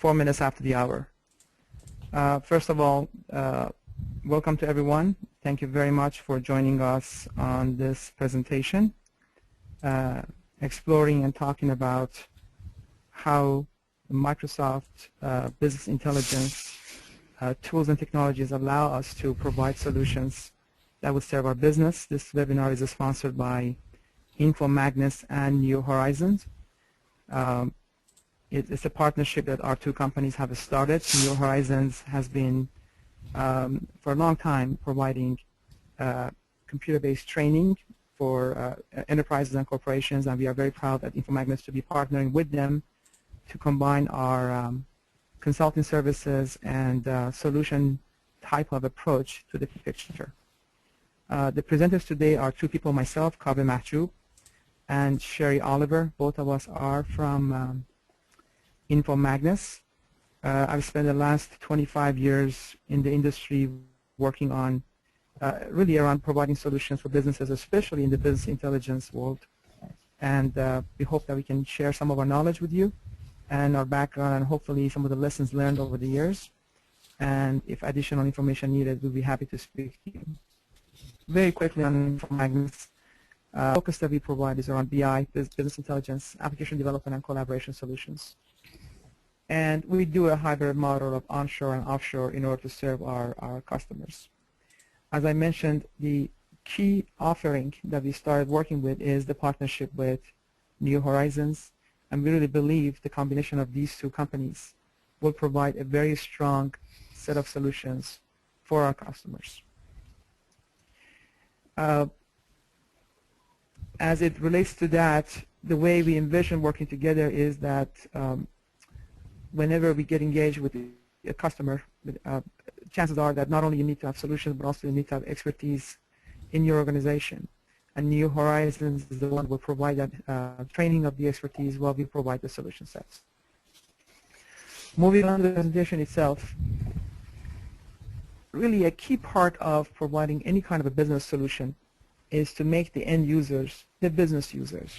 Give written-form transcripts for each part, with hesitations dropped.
4 minutes after the hour. First of all, welcome to everyone. Thank you very much for joining us on this presentation, exploring and talking about how Microsoft Business Intelligence tools and technologies allow us to provide solutions that would serve our business. This webinar is sponsored by InfoMagnus and New Horizons. It's a partnership that our two companies have started. New Horizons has been, for a long time, providing computer-based training for enterprises and corporations, and we are very proud at InfoMagnus to be partnering with them to combine our consulting services and solution type of approach to the picture. The presenters today are two people, myself, Kaveh Mahjoub, and Sherry Oliver. Both of us are from InfoMagnus. I've spent the last 25 years in the industry working on really around providing solutions for businesses, especially in the business intelligence world. And we hope that we can share some of our knowledge with you and our background and hopefully some of the lessons learned over the years. And if additional information needed, we'll be happy to speak to you. Very quickly on InfoMagnus, the focus that we provide is around BI, business intelligence, application development, and collaboration solutions. And we do a hybrid model of onshore and offshore in order to serve our customers. As I mentioned, the key offering that we started working with is the partnership with New Horizons, and we really believe the combination of these two companies will provide a very strong set of solutions for our customers. As it relates to that, the way we envision working together is that whenever we get engaged with a customer, chances are that not only you need to have solutions, but also you need to have expertise in your organization. And New Horizons is the one who will provide that training of the expertise while we provide the solution sets. Moving on to the presentation itself, really a key part of providing any kind of a business solution is to make the end users, the business users,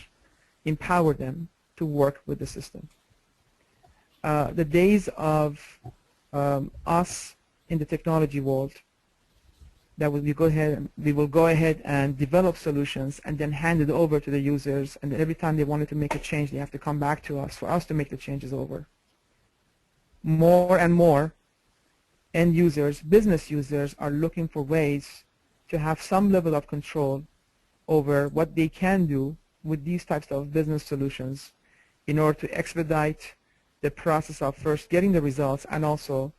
empower them to work with the system. The days of us in the technology world that we will go ahead and develop solutions and then hand it over to the users, and every time they wanted to make a change, they have to come back to us for us to make the changes over. More and more end users, business users, are looking for ways to have some level of control over what they can do with these types of business solutions in order to expedite the process of first getting the results and also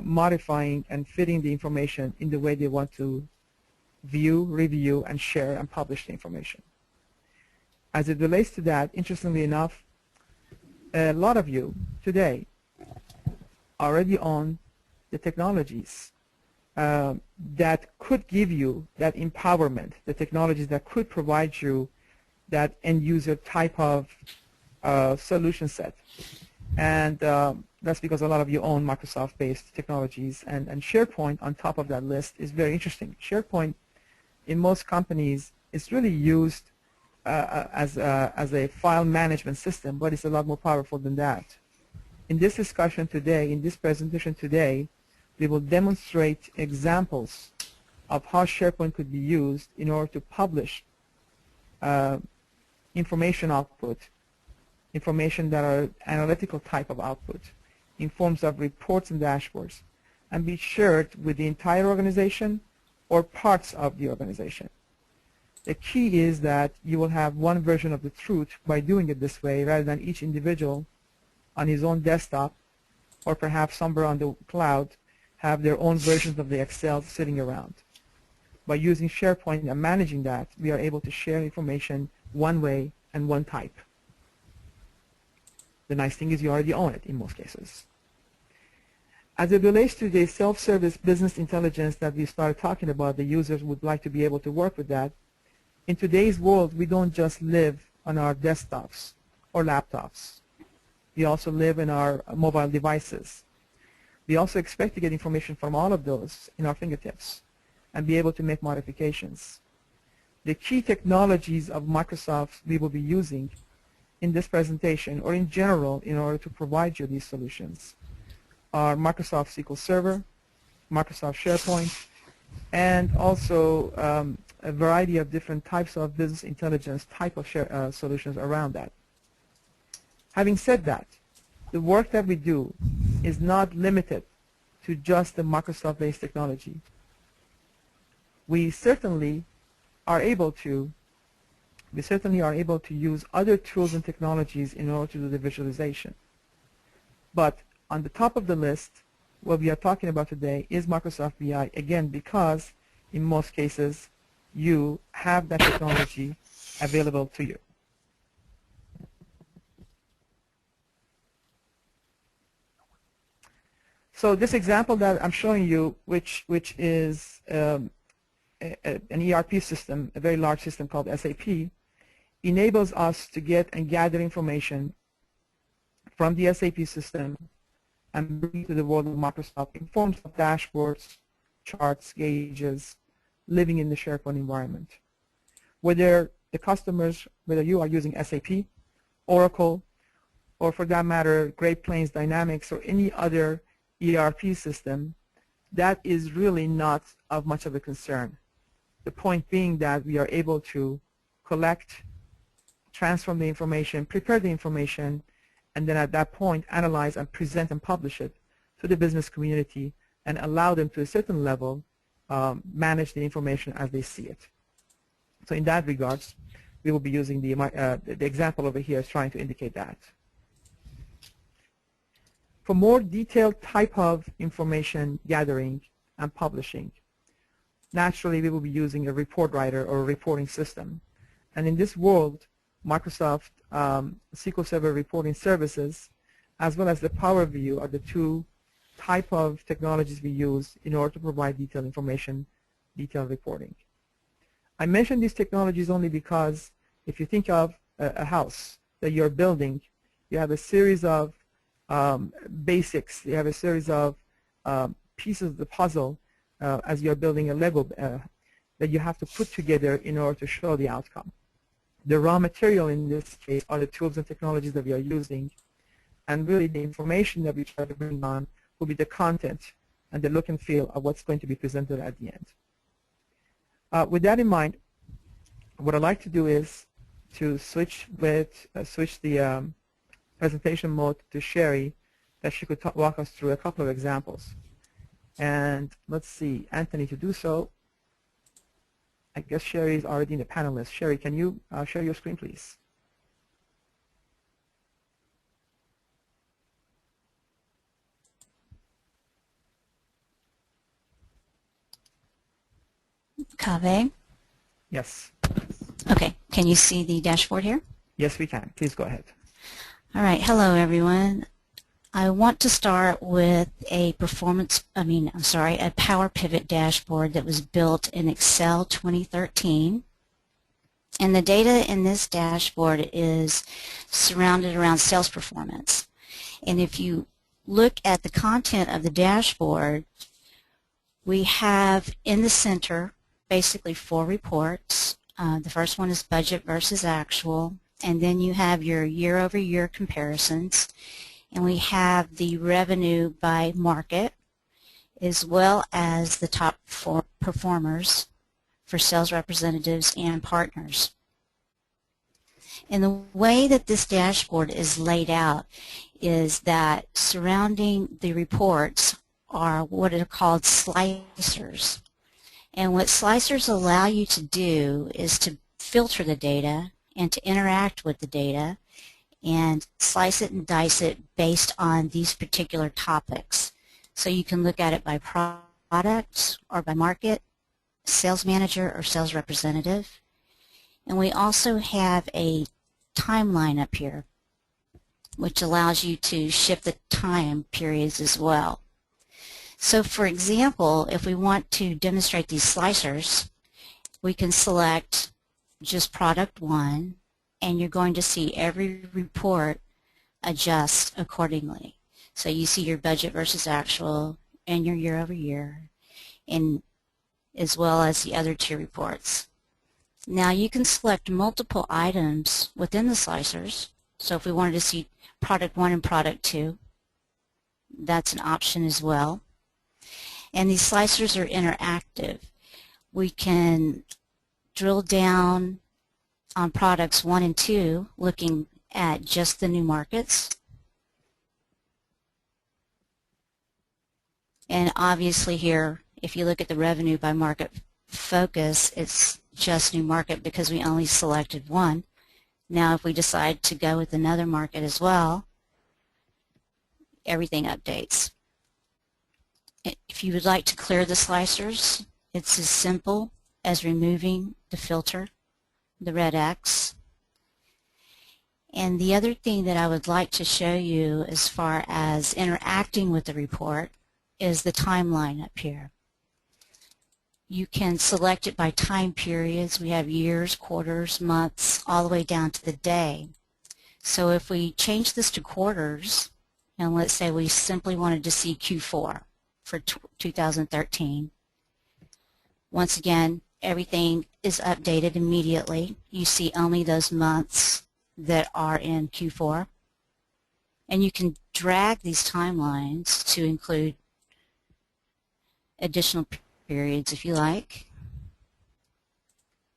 modifying and fitting the information in the way they want to view, review, and share and publish the information. As it relates to that, interestingly enough, a lot of you today already own the technologies that could give you that empowerment, the technologies that could provide you that end user type of solution set. And that's because a lot of you own Microsoft-based technologies, and SharePoint on top of that list is very interesting. SharePoint in most companies is really used as a file management system, but it's a lot more powerful than that. In this discussion today, in this presentation today, we will demonstrate examples of how SharePoint could be used in order to publish information output, information that are analytical type of output in forms of reports and dashboards, and be shared with the entire organization or parts of the organization. The key is that you will have one version of the truth by doing it this way, rather than each individual on his own desktop or perhaps somewhere on the cloud have their own versions of the Excel sitting around. By using SharePoint and managing that, we are able to share information one way and one type. The nice thing is you already own it in most cases. As it relates to the self-service business intelligence that we started talking about, the users would like to be able to work with that. In today's world, we don't just live on our desktops or laptops. We also live in our mobile devices. We also expect to get information from all of those in our fingertips and be able to make modifications. The key technologies of Microsoft we will be using in this presentation, or in general, in order to provide you these solutions, are Microsoft SQL Server, Microsoft SharePoint, and also a variety of different types of business intelligence type of solutions around that. Having said that, the work that we do is not limited to just the Microsoft-based technology. We certainly are able to use other tools and technologies in order to do the visualization. But on the top of the list, what we are talking about today is Microsoft BI, again, because in most cases you have that technology available to you. So this example that I'm showing you, which is an ERP system, a very large system called SAP, enables us to get and gather information from the SAP system and bring it to the world of Microsoft in forms of dashboards, charts, gauges, living in the SharePoint environment. Whether you are using SAP, Oracle, or for that matter, Great Plains Dynamics, or any other ERP system, that is really not of much of a concern. The point being that we are able to collect, transform the information, prepare the information, and then at that point analyze and present and publish it to the business community and allow them to a certain level manage the information as they see it. So in that regards, we will be using the example over here is trying to indicate that. For more detailed type of information gathering and publishing, naturally we will be using a report writer or a reporting system. And in this world, Microsoft SQL Server reporting services as well as the Power View are the two type of technologies we use in order to provide detailed information, detailed reporting. I mention these technologies only because if you think of a house that you're building, you have a series of basics, you have a series of pieces of the puzzle as you're building a Lego that you have to put together in order to show the outcome. The raw material in this case are the tools and technologies that we are using, and really the information that we try to bring on will be the content and the look and feel of what's going to be presented at the end. With that in mind, what I'd like to do is to switch the presentation mode to Sherry, that she could walk us through a couple of examples. And let's see, Anthony, to do so, I guess Sherry is already in the panelist. Sherry, can you share your screen, please? Kaveh? Yes. Okay. Can you see the dashboard here? Yes, we can. Please go ahead. All right. Hello, everyone. I want to start with a Power Pivot dashboard that was built in Excel 2013. And the data in this dashboard is surrounded around sales performance. And if you look at the content of the dashboard, we have in the center basically 4 reports. The first one is budget versus actual, and then you have your year-over-year comparisons. And we have the revenue by market, as well as the top 4 performers for sales representatives and partners. And the way that this dashboard is laid out is that surrounding the reports are what are called slicers. And what slicers allow you to do is to filter the data and to interact with the data and slice it and dice it based on these particular topics. So you can look at it by product or by market, sales manager or sales representative. And we also have a timeline up here, which allows you to shift the time periods as well. So for example, if we want to demonstrate these slicers, we can select just product 1, and you're going to see every report adjust accordingly. So you see your budget versus actual and your year over year, and as well as the other 2 reports. Now you can select multiple items within the slicers. So if we wanted to see product 1 and product 2, that's an option as well. And these slicers are interactive. We can drill down on products 1 and 2, looking at just the new markets. And obviously here, if you look at the revenue by market focus, it's just new market because we only selected one. Now if we decide to go with another market as well, everything updates. If you would like to clear the slicers, it's as simple as removing the filter, the red X. And the other thing that I would like to show you as far as interacting with the report is the timeline up here. You can select it by time periods. We have years, quarters, months, all the way down to the day. So if we change this to quarters, and let's say we simply wanted to see Q4 for 2013, once again, everything is updated immediately. You see only those months that are in Q4. And you can drag these timelines to include additional periods if you like,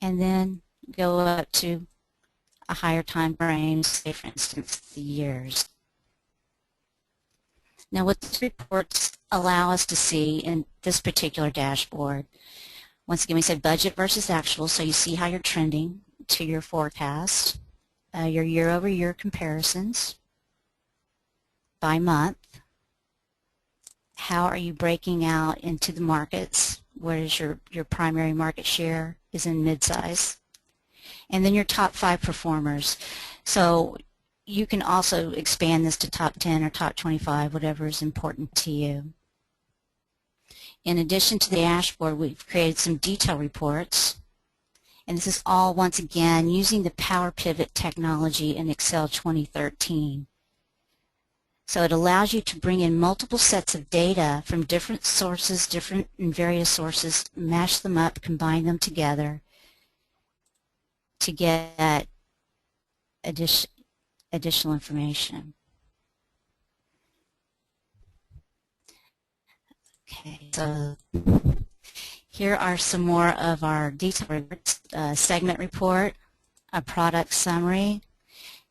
and then go up to a higher time frame, say for instance the years. Now what these reports allow us to see in this particular dashboard, once again we said budget versus actual, so you see how you're trending to your forecast, your year-over-year comparisons by month. How are you breaking out into the markets? Where is your primary market share is in mid-size. And then your top 5 performers. So you can also expand this to top 10 or top 25, whatever is important to you. In addition to the dashboard, we've created some detail reports. And this is all, once again, using the Power Pivot technology in Excel 2013. So it allows you to bring in multiple sets of data from different sources, different and various sources, mash them up, combine them together to get additional information. Okay, so here are some more of our detail reports, segment report, a product summary,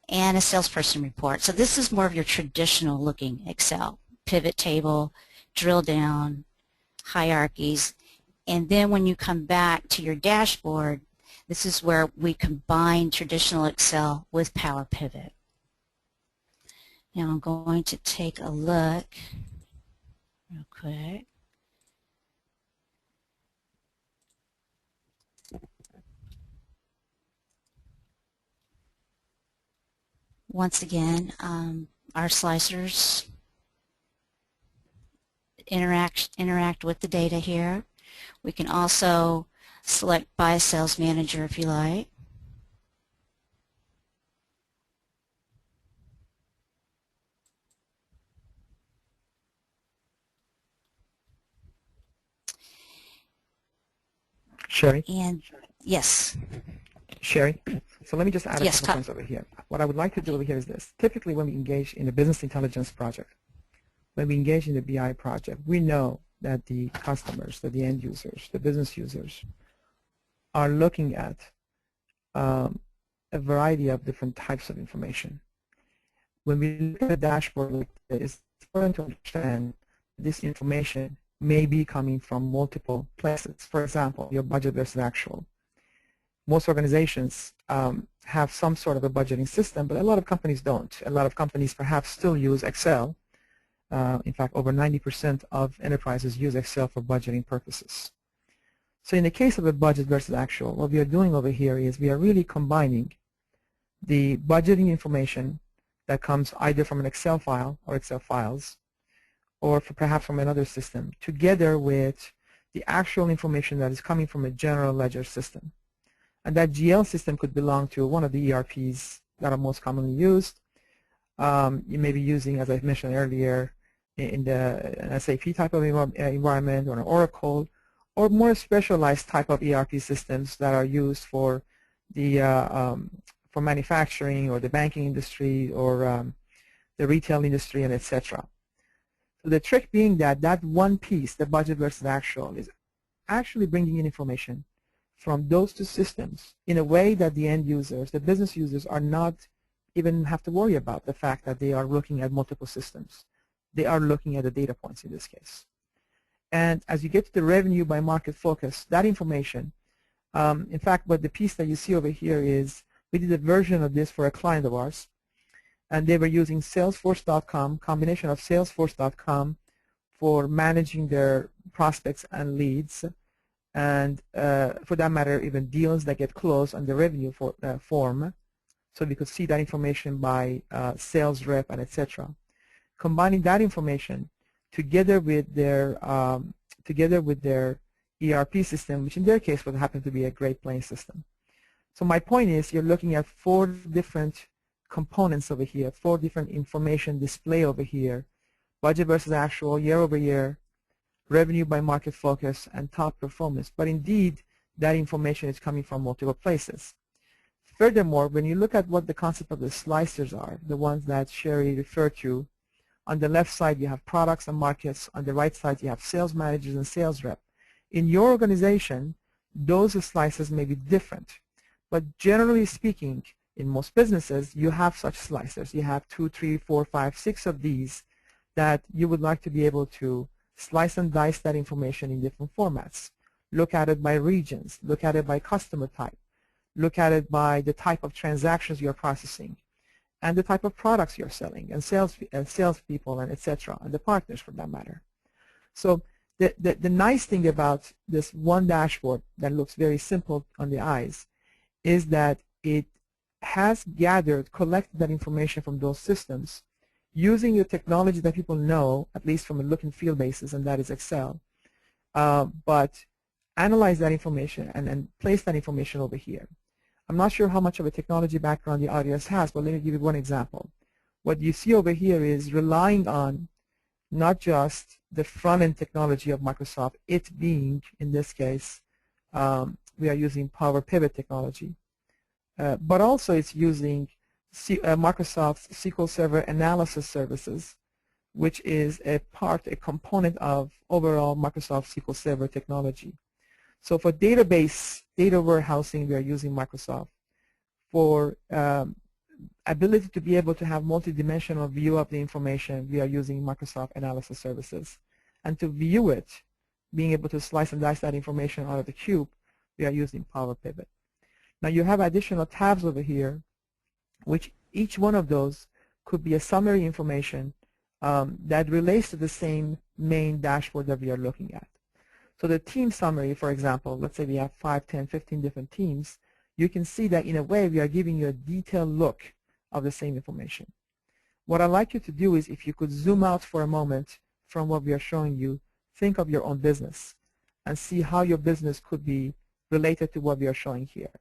and a salesperson report. So this is more of your traditional looking Excel. Pivot table, drill down, hierarchies, and then when you come back to your dashboard, this is where we combine traditional Excel with Power Pivot. Now I'm going to take a look real quick. Once again, our slicers interact with the data here. We can also select by sales manager if you like. Sherry? And yes. Sherry, so let me just add a couple points over here. What I would like to do over here is this. Typically when we engage in a business intelligence project, when we engage in the BI project, we know that the customers, that the end users, the business users are looking at a variety of different types of information. When we look at a dashboard like this, it's important to understand this information may be coming from multiple places. For example, your budget versus actual. Most organizations have some sort of a budgeting system, but a lot of companies don't. A lot of companies perhaps still use Excel. In fact, over 90% of enterprises use Excel for budgeting purposes. So in the case of a budget versus actual, what we are doing over here is we are really combining the budgeting information that comes either from an Excel file or Excel files, or perhaps from another system, together with the actual information that is coming from a general ledger system. And that GL system could belong to one of the ERPs that are most commonly used. You may be using, as I mentioned earlier, in an SAP type of environment, or an Oracle, or more specialized type of ERP systems that are used for the for manufacturing or the banking industry or the retail industry, and etc. So the trick being that that one piece, the budget versus actual, is actually bringing in information from those two systems in a way that the end users, the business users, are not even have to worry about the fact that they are looking at multiple systems. They are looking at the data points in this case. And as you get to the revenue by market focus, that information, in fact, what the piece that you see over here is we did a version of this for a client of ours, and they were using Salesforce.com, combination of Salesforce.com for managing their prospects and leads, and for that matter, even deals that get closed on the revenue form. So we could see that information by sales rep and etc. Combining that information together with their ERP system, which in their case would happen to be a Great Plains system. So my point is, you're looking at 4 different components over here, 4 different information display over here: budget versus actual, year over year, revenue by market focus, and top performance. But indeed, that information is coming from multiple places. Furthermore, when you look at what the concept of the slicers are, the ones that Sherry referred to, on the left side you have products and markets, on the right side you have sales managers and sales rep. In your organization, those slices may be different, but generally speaking, in most businesses, you have such slicers. You have 2, 3, 4, 5, 6 of these that you would like to be able to slice and dice that information in different formats. Look at it by regions. Look at it by customer type. Look at it by the type of transactions you're processing and the type of products you're selling and salespeople and etc. and the partners for that matter. So the nice thing about this one dashboard that looks very simple on the eyes is that it has collected that information from those systems using the technology that people know, at least from a look and feel basis, and that is Excel, but analyze that information and place that information over here. I'm not sure how much of a technology background the audience has, but let me give you one example. What you see over here is relying on not just the front-end technology of Microsoft, it being, in this case, we are using Power Pivot technology, but also it's using Microsoft's SQL Server analysis services, which is a component of overall Microsoft SQL Server technology. So for database, data warehousing, we are using Microsoft. For ability to be able to have multi-dimensional view of the information, we are using Microsoft Analysis Services. And to view it, being able to slice and dice that information out of the cube, we are using Power Pivot. Now you have additional tabs over here, which each one of those could be a summary information that relates to the same main dashboard that we are looking at. So the team summary, for example, let's say we have 5, 10, 15 different teams, you can see that in a way we are giving you a detailed look of the same information. What I'd like you to do is, if you could zoom out for a moment from what we are showing you, think of your own business and see how your business could be related to what we are showing here.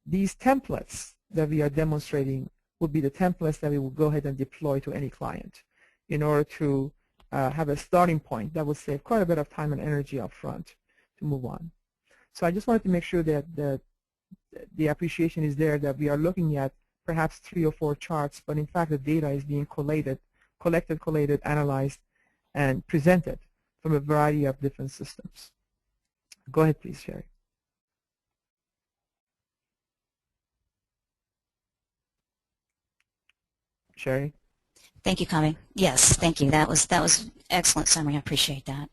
These templates that we are demonstrating would be the templates that we will go ahead and deploy to any client in order to have a starting point that will save quite a bit of time and energy up front to move on. So I just wanted to make sure that the appreciation is there, that we are looking at perhaps 3 or 4 charts, but in fact the data is being collected, analyzed, and presented from a variety of different systems. Go ahead, please, Sherry. Sherry? Thank you, Kami. Yes, thank you. That was excellent summary. I appreciate that.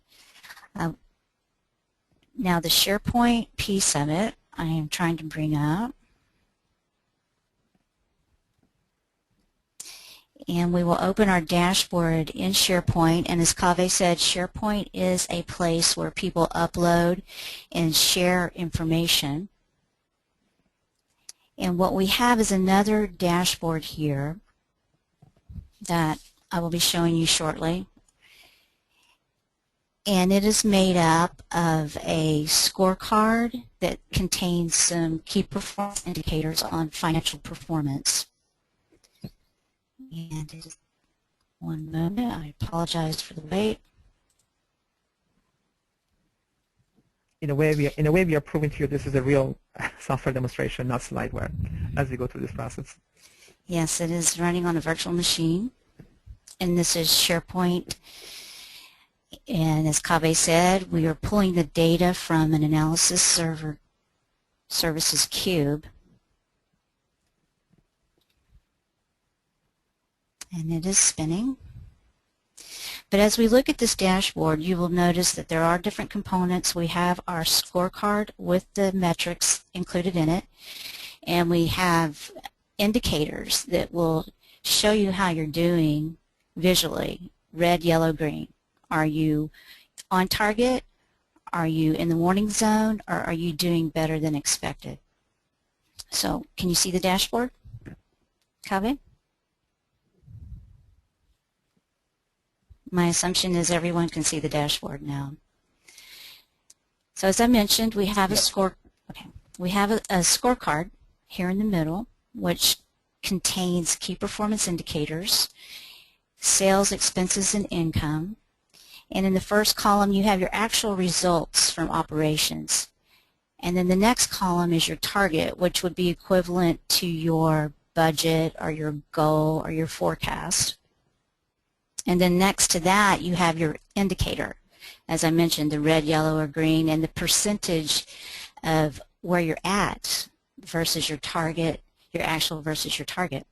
Now the SharePoint piece of it, I am trying to bring up. And we will open our dashboard in SharePoint. And as Kaveh said, SharePoint is a place where people upload and share information. And what we have is another dashboard here that I will be showing you shortly. And it is made up of a scorecard that contains some key performance indicators on financial performance. And just one moment, I apologize for the wait. In a way, we are proving to you this is a real software demonstration, not slideware. as we go through this process. Yes, it is running on a virtual machine, and this is SharePoint. And as Kaveh said, we are pulling the data from an analysis server services cube, and it is spinning. But as we look at this dashboard, you will notice that there are different components. We have our scorecard with the metrics included in it, and we have indicators that will show you how you're doing visually, red, yellow, green. Are you on target? Are you in the warning zone? Or are you doing better than expected? So can you see the dashboard, Kaveh? My assumption is everyone can see the dashboard now. So as I mentioned, we have a scorecard here in the middle, which contains key performance indicators, sales, expenses, and income. And in the first column, you have your actual results from operations. And then the next column is your target, which would be equivalent to your budget or your goal or your forecast. And then next to that, you have your indicator. As I mentioned, the red, yellow, or green, and the percentage of where you're at versus your target, your actual versus your target.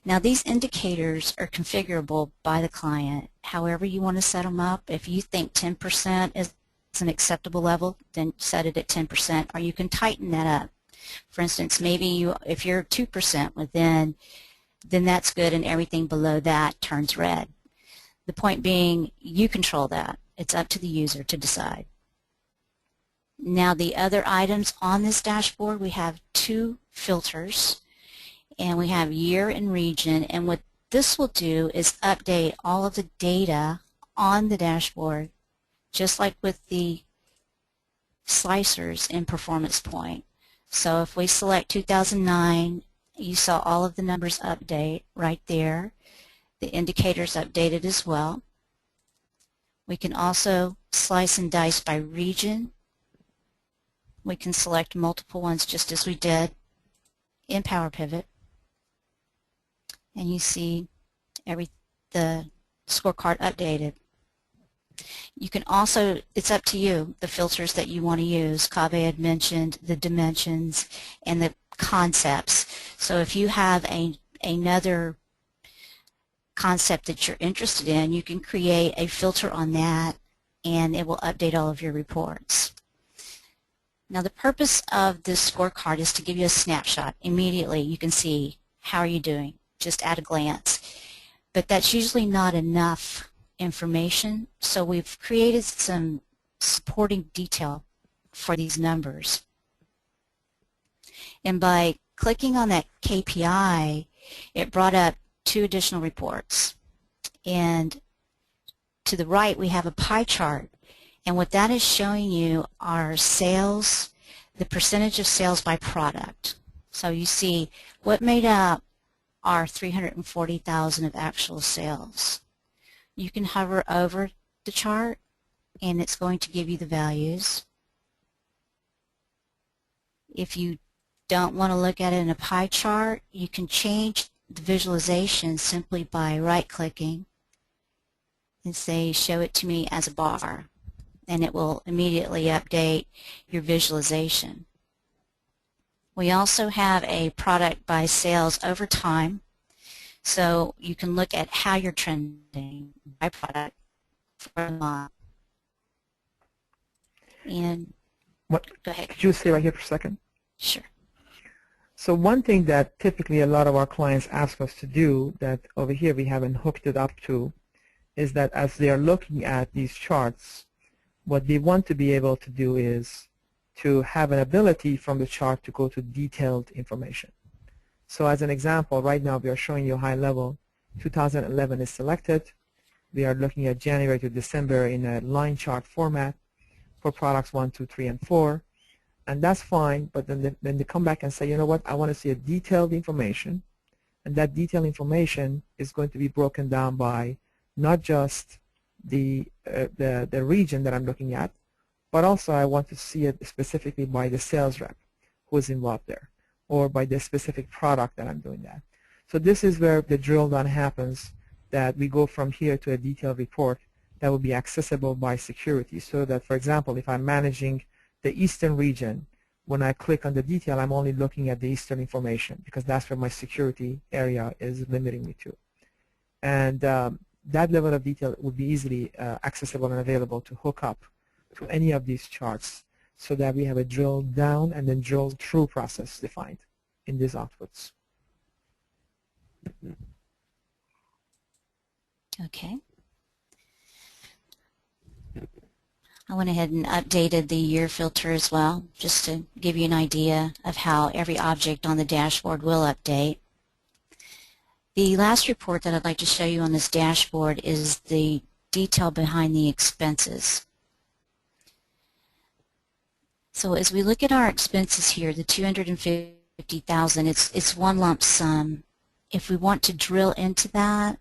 Now, these indicators are configurable by the client. However you want to set them up, if you think 10% is an acceptable level, then set it at 10%, or you can tighten that up. For instance, maybe if you're 2% within, then that's good, and everything below that turns red. The point being, you control that. It's up to the user to decide. Now, the other items on this dashboard, we have two filters, and we have year and region, and what this will do is update all of the data on the dashboard, just like with the slicers in Performance Point. So if we select 2009, you saw all of the numbers update right there. The indicators updated as well. We can also slice and dice by region. We can select multiple ones just as we did in Power Pivot. And you see the scorecard updated. You can also, it's up to you, the filters that you want to use. Kaveh had mentioned the dimensions and the concepts. So if you have another concept that you're interested in, you can create a filter on that, and it will update all of your reports. Now, the purpose of this scorecard is to give you a snapshot. Immediately you can see how are you doing, just at a glance. But that's usually not enough information, so we've created some supporting detail for these numbers. And by clicking on that KPI, it brought up two additional reports. And to the right, we have a pie chart. And what that is showing you are sales, the percentage of sales by product. So you see what made up our 340,000 of actual sales. You can hover over the chart, and it's going to give you the values. If you don't want to look at it in a pie chart, you can change the visualization simply by right-clicking and say, show it to me as a bar, and it will immediately update your visualization. We also have a product by sales over time, so you can look at how you're trending by product for a month. And go ahead. Could you stay right here for a second? Sure. So one thing that typically a lot of our clients ask us to do that over here we haven't hooked it up to is that as they are looking at these charts, what they want to be able to do is to have an ability from the chart to go to detailed information. So as an example, right now we are showing you high level. 2011 is selected. We are looking at January to December in a line chart format for products 1, 2, 3, and 4. And that's fine, but then they come back and say, you know what, I want to see a detailed information, and that detailed information is going to be broken down by not just the region that I'm looking at, but also I want to see it specifically by the sales rep who is involved there. or by the specific product that I'm doing that. So this is where the drill down happens, that we go from here to a detailed report that will be accessible by security, so that, for example, if I'm managing the eastern region, when I click on the detail, I'm only looking at the eastern information because that's where my security area is limiting me to. And that level of detail would be easily accessible and available to hook up to any of these charts, so that we have a drill down and then drill through process defined in these outputs. Okay. I went ahead and updated the year filter as well, just to give you an idea of how every object on the dashboard will update. The last report that I'd like to show you on this dashboard is the detail behind the expenses. So as we look at our expenses here, the $250,000, it's one lump sum. If we want to drill into that,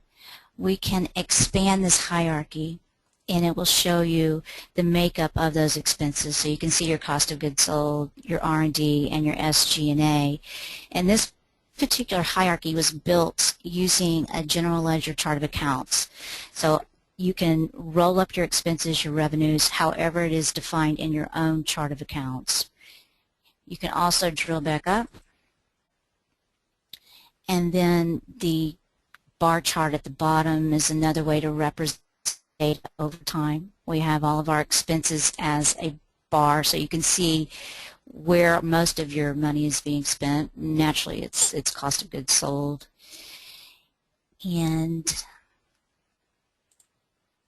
we can expand this hierarchy, and it will show you the makeup of those expenses. So you can see your cost of goods sold, your R&D, and your SG&A. And this particular hierarchy was built using a general ledger chart of accounts. So you can roll up your expenses, your revenues, however it is defined in your own chart of accounts. You can also drill back up, and then the bar chart at the bottom is another way to represent data over time. We have all of our expenses as a bar, so you can see where most of your money is being spent. Naturally, it's cost of goods sold. And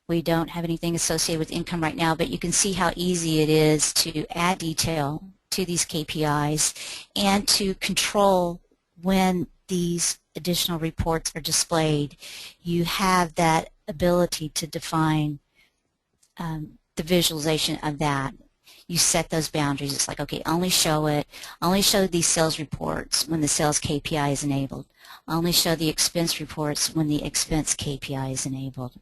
we don't have anything associated with income right now, but you can see how easy it is to add detail to these KPIs and to control when these additional reports are displayed. You have that ability to define the visualization of that. You set those boundaries. It's like, okay, only show these sales reports when the sales KPI is enabled. Only show the expense reports when the expense KPI is enabled.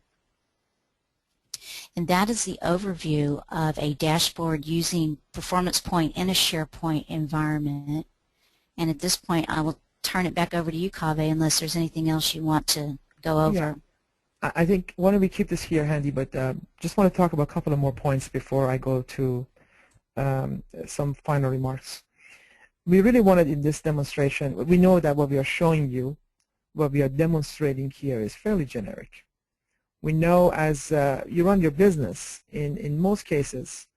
And that is the overview of a dashboard using Performance Point in a SharePoint environment. And at this point, I will turn it back over to you, Kaveh, unless there's anything else you want to go over. Yeah. I think, why don't we keep this here handy, but just want to talk about a couple of more points before I go to some final remarks. We really wanted in this demonstration, we know that what we are showing you, what we are demonstrating here is fairly generic. We know as you run your business, in most cases,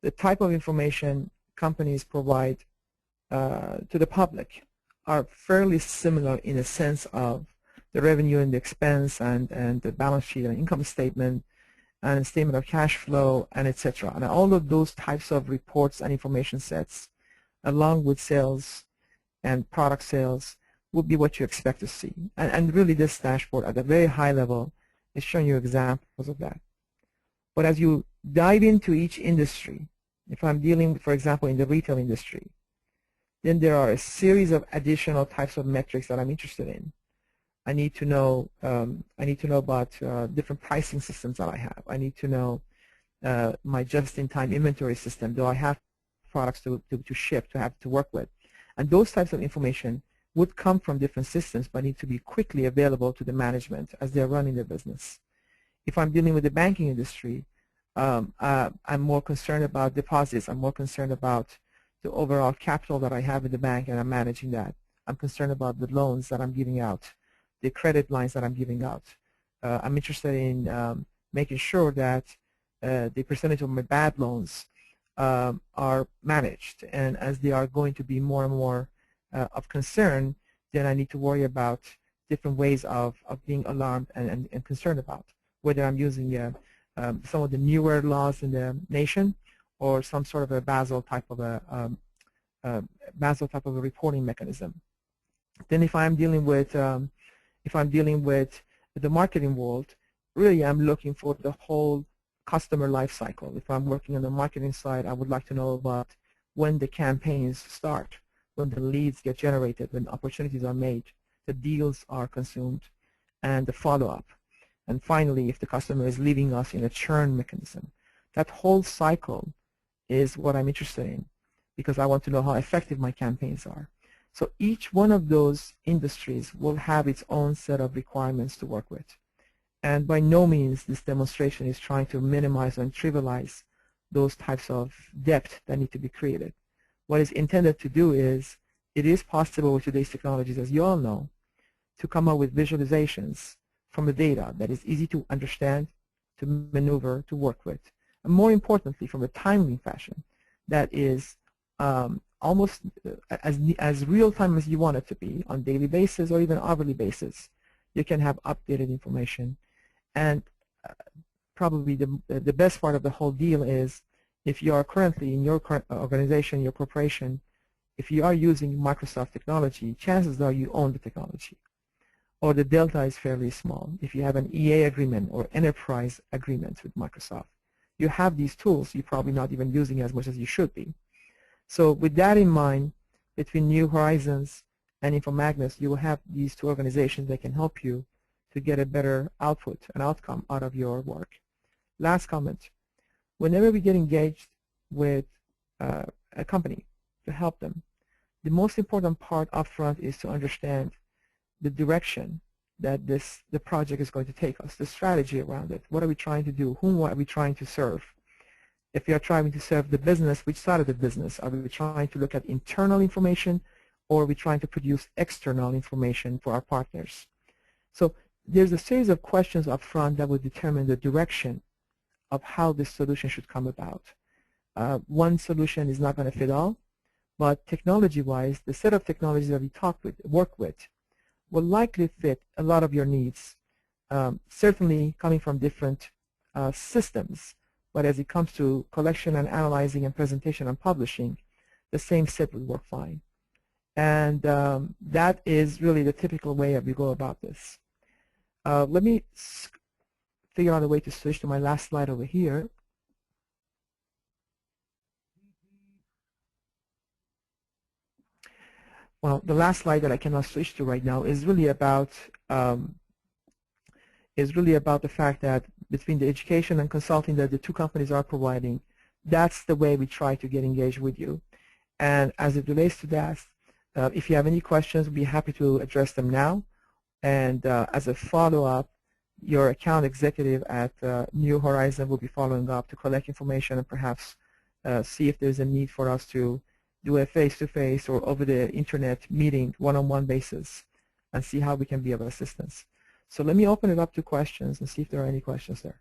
the type of information companies provide to the public are fairly similar in a sense of the revenue and the expense and the balance sheet and income statement and statement of cash flow and etc. And all of those types of reports and information sets, along with sales and product sales, would be what you expect to see. And really this dashboard at a very high level is showing you examples of that. But as you dive into each industry, if I'm dealing, for example, in the retail industry, then there are a series of additional types of metrics that I'm interested in. I need to know about different pricing systems that I have. I need to know my just-in-time inventory system. Do I have products to ship, to have to work with? And those types of information would come from different systems, but need to be quickly available to the management as they're running their business. If I'm dealing with the banking industry, I'm more concerned about deposits. I'm more concerned about the overall capital that I have in the bank, and I'm managing that. I'm concerned about the loans that I'm giving out, the credit lines that I'm giving out. I'm interested in making sure that the percentage of my bad loans are managed, and as they are going to be more and more of concern, then I need to worry about different ways of being alarmed and concerned about, whether I'm using some of the newer laws in the nation or some sort of a Basel type of a reporting mechanism. Then if I'm dealing with the marketing world, really I'm looking for the whole customer life cycle. If I'm working on the marketing side, I would like to know about when the campaigns start, when the leads get generated, when opportunities are made, the deals are consumed, and the follow-up. And finally, if the customer is leaving us in a churn mechanism. That whole cycle is what I'm interested in, because I want to know how effective my campaigns are. So each one of those industries will have its own set of requirements to work with. And by no means this demonstration is trying to minimize and trivialize those types of depth that need to be created. What is intended to do is, it is possible with today's technologies, as you all know, to come up with visualizations from the data that is easy to understand, to maneuver, to work with. And more importantly, from a timely fashion that is almost as real-time as you want it to be on a daily basis or even hourly basis. You can have updated information. And probably the best part of the whole deal is, if you are currently in your current organization, your corporation, if you are using Microsoft technology, chances are you own the technology, or the delta is fairly small. If you have an EA agreement or enterprise agreement with Microsoft, you have these tools, you're probably not even using as much as you should be. So with that in mind, between New Horizons and InfoMagnus, you will have these two organizations that can help you to get a better output and outcome out of your work. Last comment. Whenever we get engaged with a company to help them, the most important part up front is to understand the direction that the project is going to take us, the strategy around it. What are we trying to do? Whom are we trying to serve? If we are trying to serve the business, which side of the business? Are we trying to look at internal information, or are we trying to produce external information for our partners? So there's a series of questions up front that will determine the direction of how this solution should come about. One solution is not going to fit all, but technology-wise, the set of technologies that we work with will likely fit a lot of your needs, certainly coming from different systems. But as it comes to collection and analyzing and presentation and publishing, the same set would work fine. And that is really the typical way that we go about this. Let me figure out a way to switch to my last slide over here. Well, the last slide that I cannot switch to right now is really about the fact that between the education and consulting that the two companies are providing, that's the way we try to get engaged with you. And as it relates to that, if you have any questions, we'll be happy to address them now. And as a follow-up, your account executive at New Horizon will be following up to collect information and perhaps see if there's a need for us to do a face-to-face or over the internet meeting, one-on-one basis, and see how we can be of assistance. So let me open it up to questions and see if there are any questions there.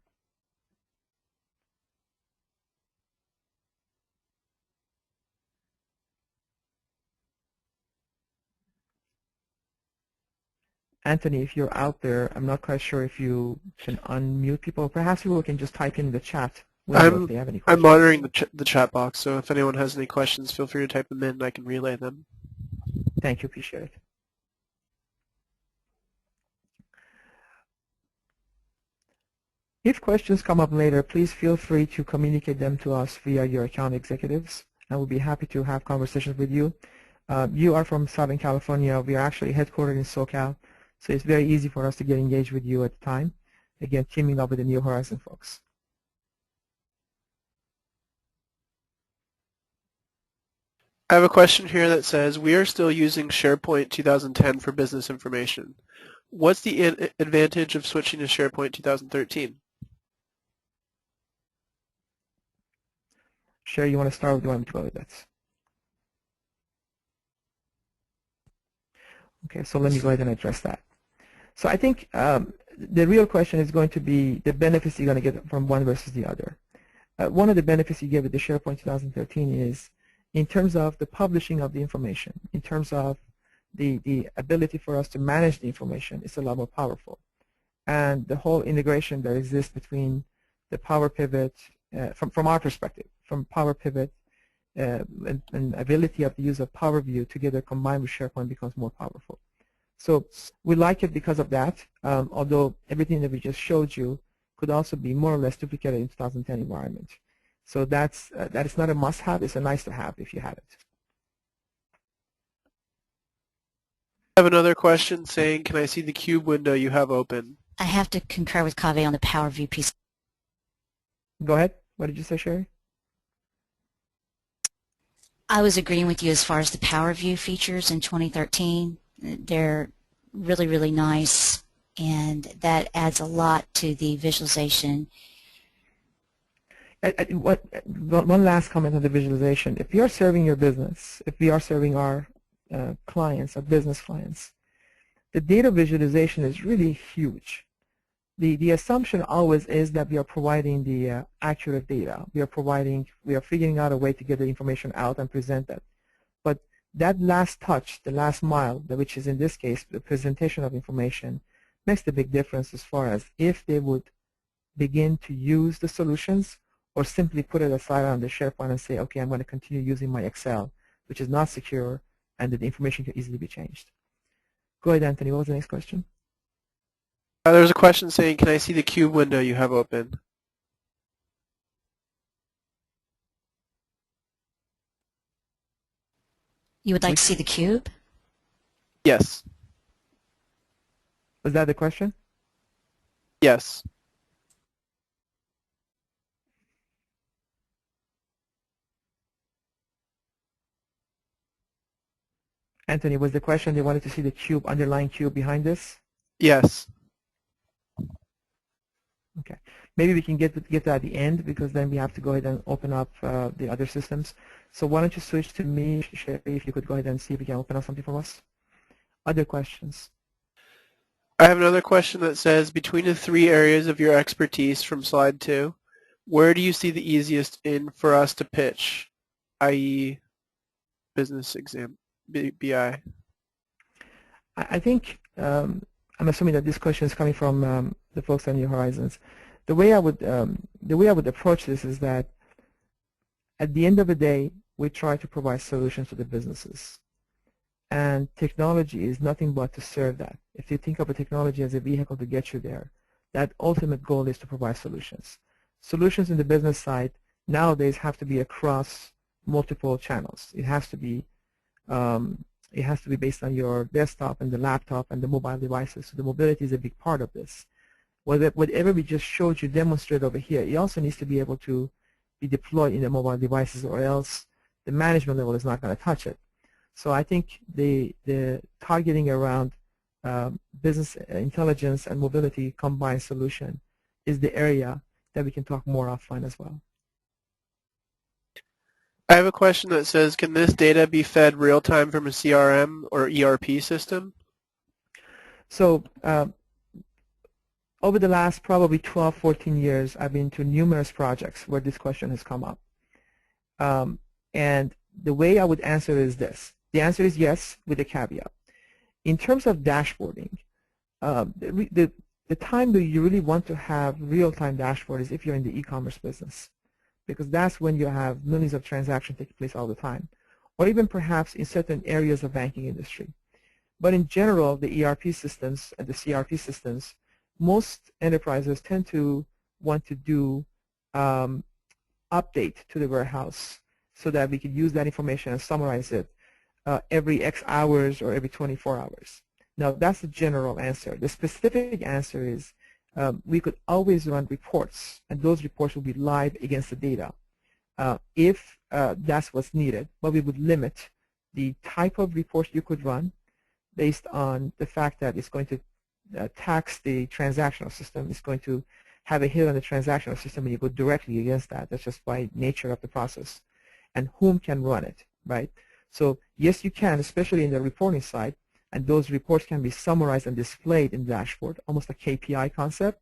Anthony, if you're out there, I'm not quite sure if you can unmute people. Perhaps people can just type in the chat window if they have any questions. I'm monitoring the chat box, so if anyone has any questions, feel free to type them in and I can relay them. Thank you, appreciate it. If questions come up later, please feel free to communicate them to us via your account executives, and we'll be happy to have conversations with you. You are from Southern California. We are actually headquartered in SoCal, so it's very easy for us to get engaged with you at the time. Again, teaming up with the New Horizon folks. I have a question here that says, we are still using SharePoint 2010 for business information. What's the advantage of switching to SharePoint 2013? Sherry, you want to start with one to go with that? Okay, so let me go ahead and address that. So I think the real question is going to be the benefits you're going to get from one versus the other. One of the benefits you get with the SharePoint 2013 is in terms of the publishing of the information, in terms of the ability for us to manage the information, it's a lot more powerful. And the whole integration that exists between the Power Pivot, from our perspective, from Power Pivot and ability of the use of Power View together combined with SharePoint becomes more powerful. So we like it because of that, although everything that we just showed you could also be more or less duplicated in 2010 environment. So that is not a must-have, it's a nice-to-have if you have it. I have another question saying, can I see the cube window you have open? I have to concur with Kaveh on the Power View piece. Go ahead. What did you say, Sherry? I was agreeing with you as far as the Power View features in 2013. They're really, really nice, and that adds a lot to the visualization. One last comment on the visualization. If you're serving your business, if we are serving our clients, our business clients, the data visualization is really huge. The assumption always is that we are providing the accurate data. We are figuring out a way to get the information out and present that. But that last touch, the last mile, which is in this case the presentation of information, makes the big difference as far as if they would begin to use the solutions or simply put it aside on the SharePoint and say, okay, I'm going to continue using my Excel, which is not secure, and that the information can easily be changed. Go ahead, Anthony. What was the next question? There was a question saying, can I see the cube window you have open? You would like to see the cube? Yes. Was that the question? Yes. Anthony, was the question they wanted to see the cube, underlying cube behind this? Yes. Okay. Maybe we can get that at the end, because then we have to go ahead and open up the other systems. So why don't you switch to me, Sherry, if you could go ahead and see if we can open up something for us. Other questions? I have another question that says, between the three areas of your expertise from slide 2, where do you see the easiest in for us to pitch, i.e. business exam, BI? I think I'm assuming that this question is coming from the folks on New Horizons. The way I would approach this is that at the end of the day, we try to provide solutions to the businesses, and technology is nothing but to serve that. If you think of a technology as a vehicle to get you there, that ultimate goal is to provide solutions. Solutions in the business side nowadays have to be across multiple channels. It has to be based on your desktop and the laptop and the mobile devices. So the mobility is a big part of this. Whatever we just showed you, demonstrated over here, it also needs to be able to be deployed in the mobile devices, or else the management level is not going to touch it. So I think the targeting around business intelligence and mobility combined solution is the area that we can talk more offline as well. I have a question that says, can this data be fed real-time from a CRM or ERP system? So over the last probably 12, 14 years, I've been to numerous projects where this question has come up. And the way I would answer is this. The answer is yes, with a caveat. In terms of dashboarding, the time that you really want to have real-time dashboard is if you're in the e-commerce business, because that's when you have millions of transactions taking place all the time, or even perhaps in certain areas of banking industry. But in general, the ERP systems and the CRP systems, most enterprises tend to want to do update to the warehouse so that we could use that information and summarize it every X hours or every 24 hours. Now, that's the general answer. The specific answer is we could always run reports, and those reports will be live against the data if that's what's needed, but we would limit the type of reports you could run based on the fact that it's going to tax the transactional system. It's going to have a hit on the transactional system, and you go directly against that. That's just by nature of the process. And whom can run it, right? So yes, you can, especially in the reporting side, and those reports can be summarized and displayed in the dashboard, almost a KPI concept.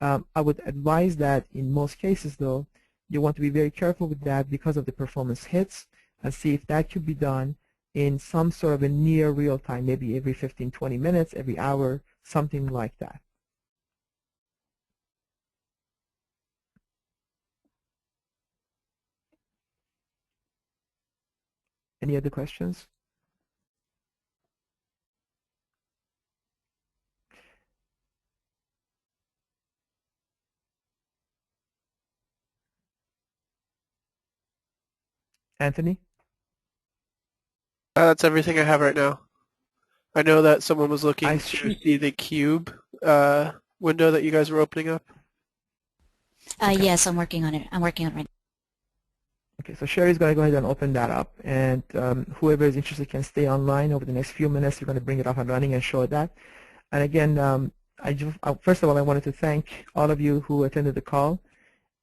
I would advise that in most cases, though, you want to be very careful with that because of the performance hits, and see if that could be done in some sort of a near real time, maybe every 15, 20 minutes, every hour, something like that. Any other questions? Anthony? That's everything I have right now. I know that someone was looking to see the cube window that you guys were opening up. Okay. Yes, I'm working on it. I'm working on it right Okay, so Sherry's going to go ahead and open that up, and whoever is interested can stay online over the next few minutes. We're going to bring it up and running and show that. And again, first of all, I wanted to thank all of you who attended the call,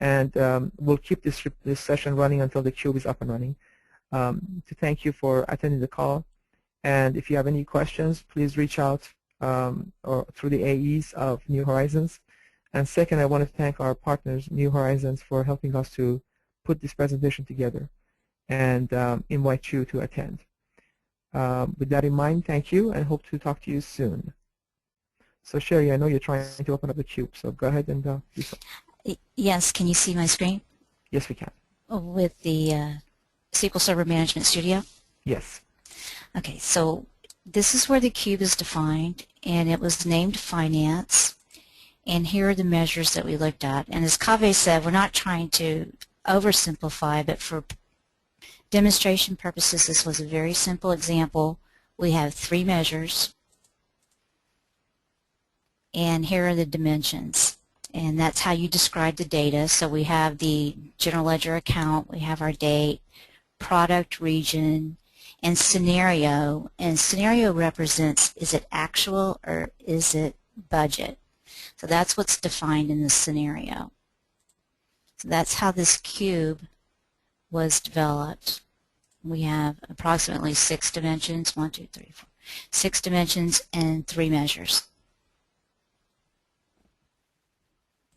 and we'll keep this session running until the cube is up and running. To thank you for attending the call, and if you have any questions, please reach out or through the AEs of New Horizons. And second, I want to thank our partners, New Horizons, for helping us to put this presentation together and invite you to attend. With that in mind, thank you, and hope to talk to you soon. So Sherry, I know you're trying to open up the cube, so go ahead and do so. Yes, can you see my screen? Yes, we can. With the SQL Server Management Studio? Yes. Okay, so this is where the cube is defined, and it was named Finance. And here are the measures that we looked at. And as Kaveh said, we're not trying to oversimplify, but for demonstration purposes, this was a very simple example. We have 3 measures, and here are the dimensions. And that's how you describe the data. So we have the general ledger account, we have our date, product, region, and scenario. And scenario represents, is it actual or is it budget? So that's what's defined in the scenario. So that's how this cube was developed. We have approximately 6 dimensions, 1, 2, 3, 4, 6 dimensions and 3 measures.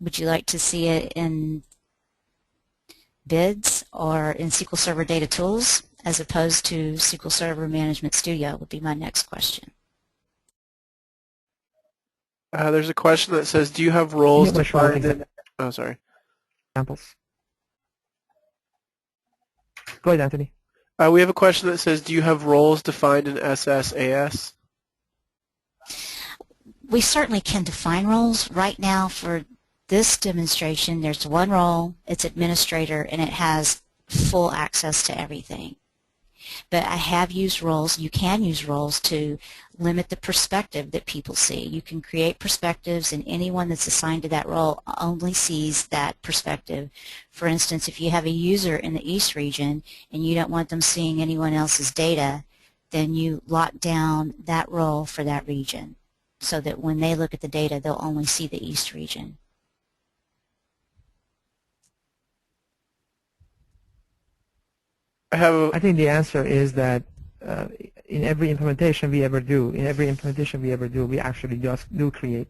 Would you like to see it in BIDS or in SQL Server Data Tools as opposed to SQL Server Management Studio would be my next question. There's a question that says, do you have roles defined in... Oh, sorry. Examples. Go ahead, Anthony. We have a question that says, do you have roles defined in SSAS? We certainly can define roles. Right now for this demonstration, there's one role, it's administrator, and it has full access to everything. But I have used roles, you can use roles to limit the perspective that people see. You can create perspectives, and anyone that's assigned to that role only sees that perspective. For instance, if you have a user in the East region and you don't want them seeing anyone else's data, then you lock down that role for that region so that when they look at the data, they'll only see the East region. I think the answer is that in every implementation we ever do, we actually just do create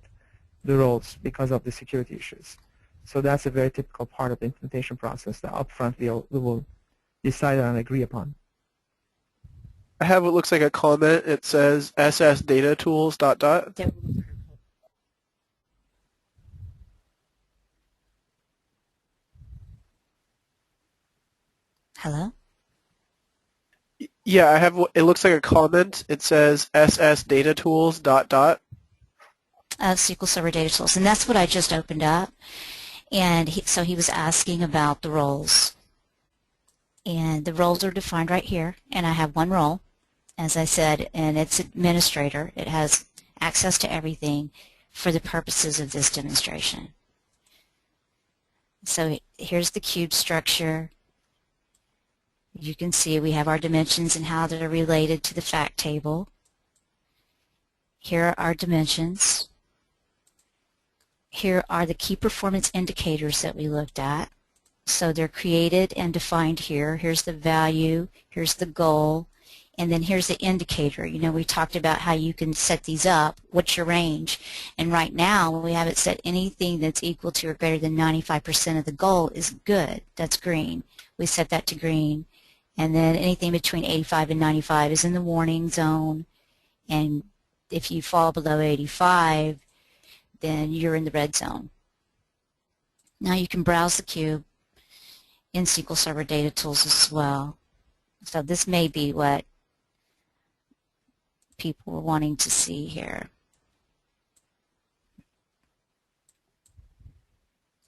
the roles because of the security issues. So that's a very typical part of the implementation process that upfront we will decide on and agree upon. I have what looks like a comment. It says SS data tools ... Hello? Yeah, I have. It looks like a comment. It says SS data tools ... SQL Server Data Tools, and that's what I just opened up. And so he was asking about the roles. And the roles are defined right here, and I have one role, as I said, and it's administrator. It has access to everything for the purposes of this demonstration. So here's the cube structure. You can see we have our dimensions and how they're related to the fact table. Here are our dimensions. Here are the key performance indicators that we looked at. So they're created and defined here. Here's the value, here's the goal, and then here's the indicator. You know, we talked about how you can set these up. What's your range? And right now, we have it set anything that's equal to or greater than 95% of the goal is good. That's green. We set that to green. And then anything between 85 and 95 is in the warning zone. And if you fall below 85, then you're in the red zone. Now you can browse the cube in SQL Server Data Tools as well. So this may be what people were wanting to see here.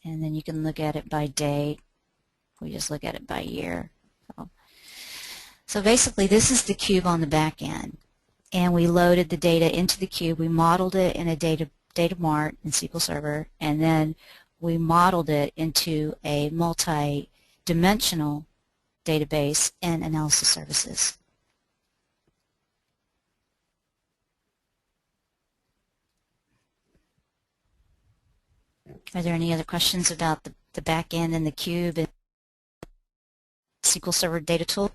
And then you can look at it by date. We just look at it by year. So basically this is the cube on the back end. And we loaded the data into the cube. We modeled it in a data mart in SQL Server, and then we modeled it into a multi-dimensional database and analysis services. Are there any other questions about the backend and the cube and SQL Server data tool?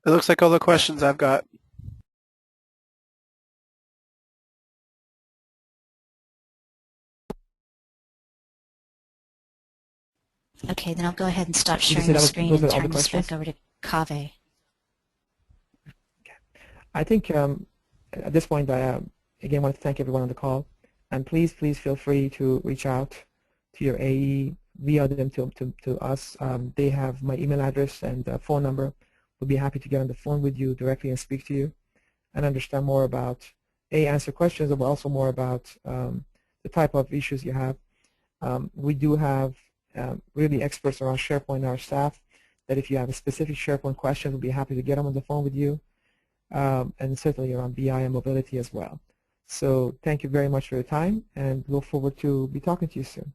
It looks like all the questions I've got. Okay, then I'll go ahead and stop Did you sharing say the that screen those and are all the turn this questions? back over to Kaveh. I think at this point, I again want to thank everyone on the call, and please feel free to reach out to your AE via them to us. They have my email address and phone number. We'll be happy to get on the phone with you directly and speak to you and understand more about, answer questions, but also more about the type of issues you have. We do have really experts around SharePoint in our staff that if you have a specific SharePoint question, we'll be happy to get them on the phone with you, and certainly around BI and mobility as well. So thank you very much for your time, and look forward to be talking to you soon.